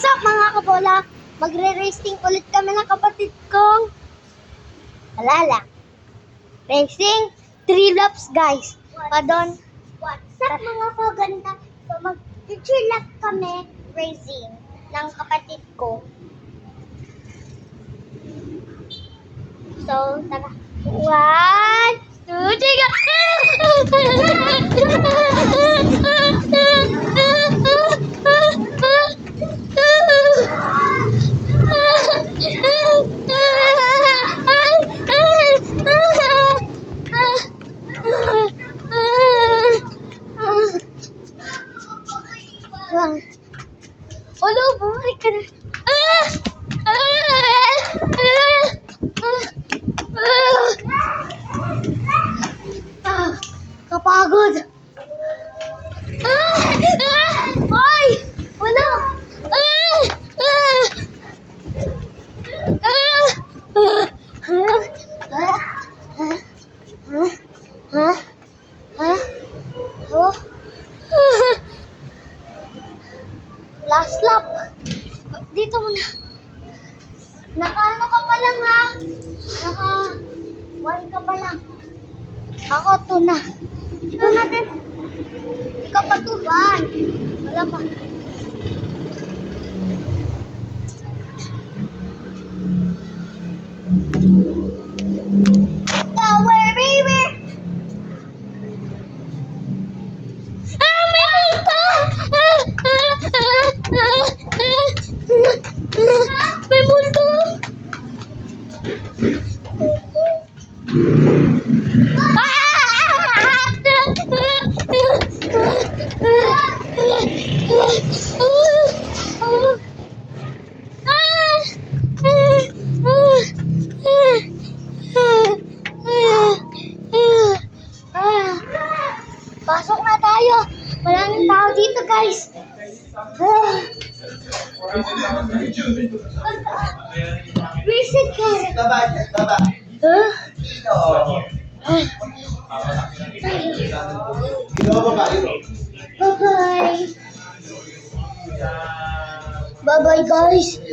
What's up mga kabola? Magre-racing ulit kami ng kapatid kong Alala. Racing 3 laps guys. Padon. What's up mga kaganda? So mag-3 lap kami racing ng kapatid ko. So tara. 1, 2, 3. Olo, bumalik ka na. Kapagod. Ay! Wala! Last lap. Dito muna. Naka-ano ka pa lang ha? Naka-1 ka pa lang. Ako 2 na. Ito natin. Ikaw pa 2 ba? Wala pa. Power baby! May multo! Pasok na tayo. Maraming tao dito, guys. Reset ka. Baba. Bye-bye. Bye-bye, guys.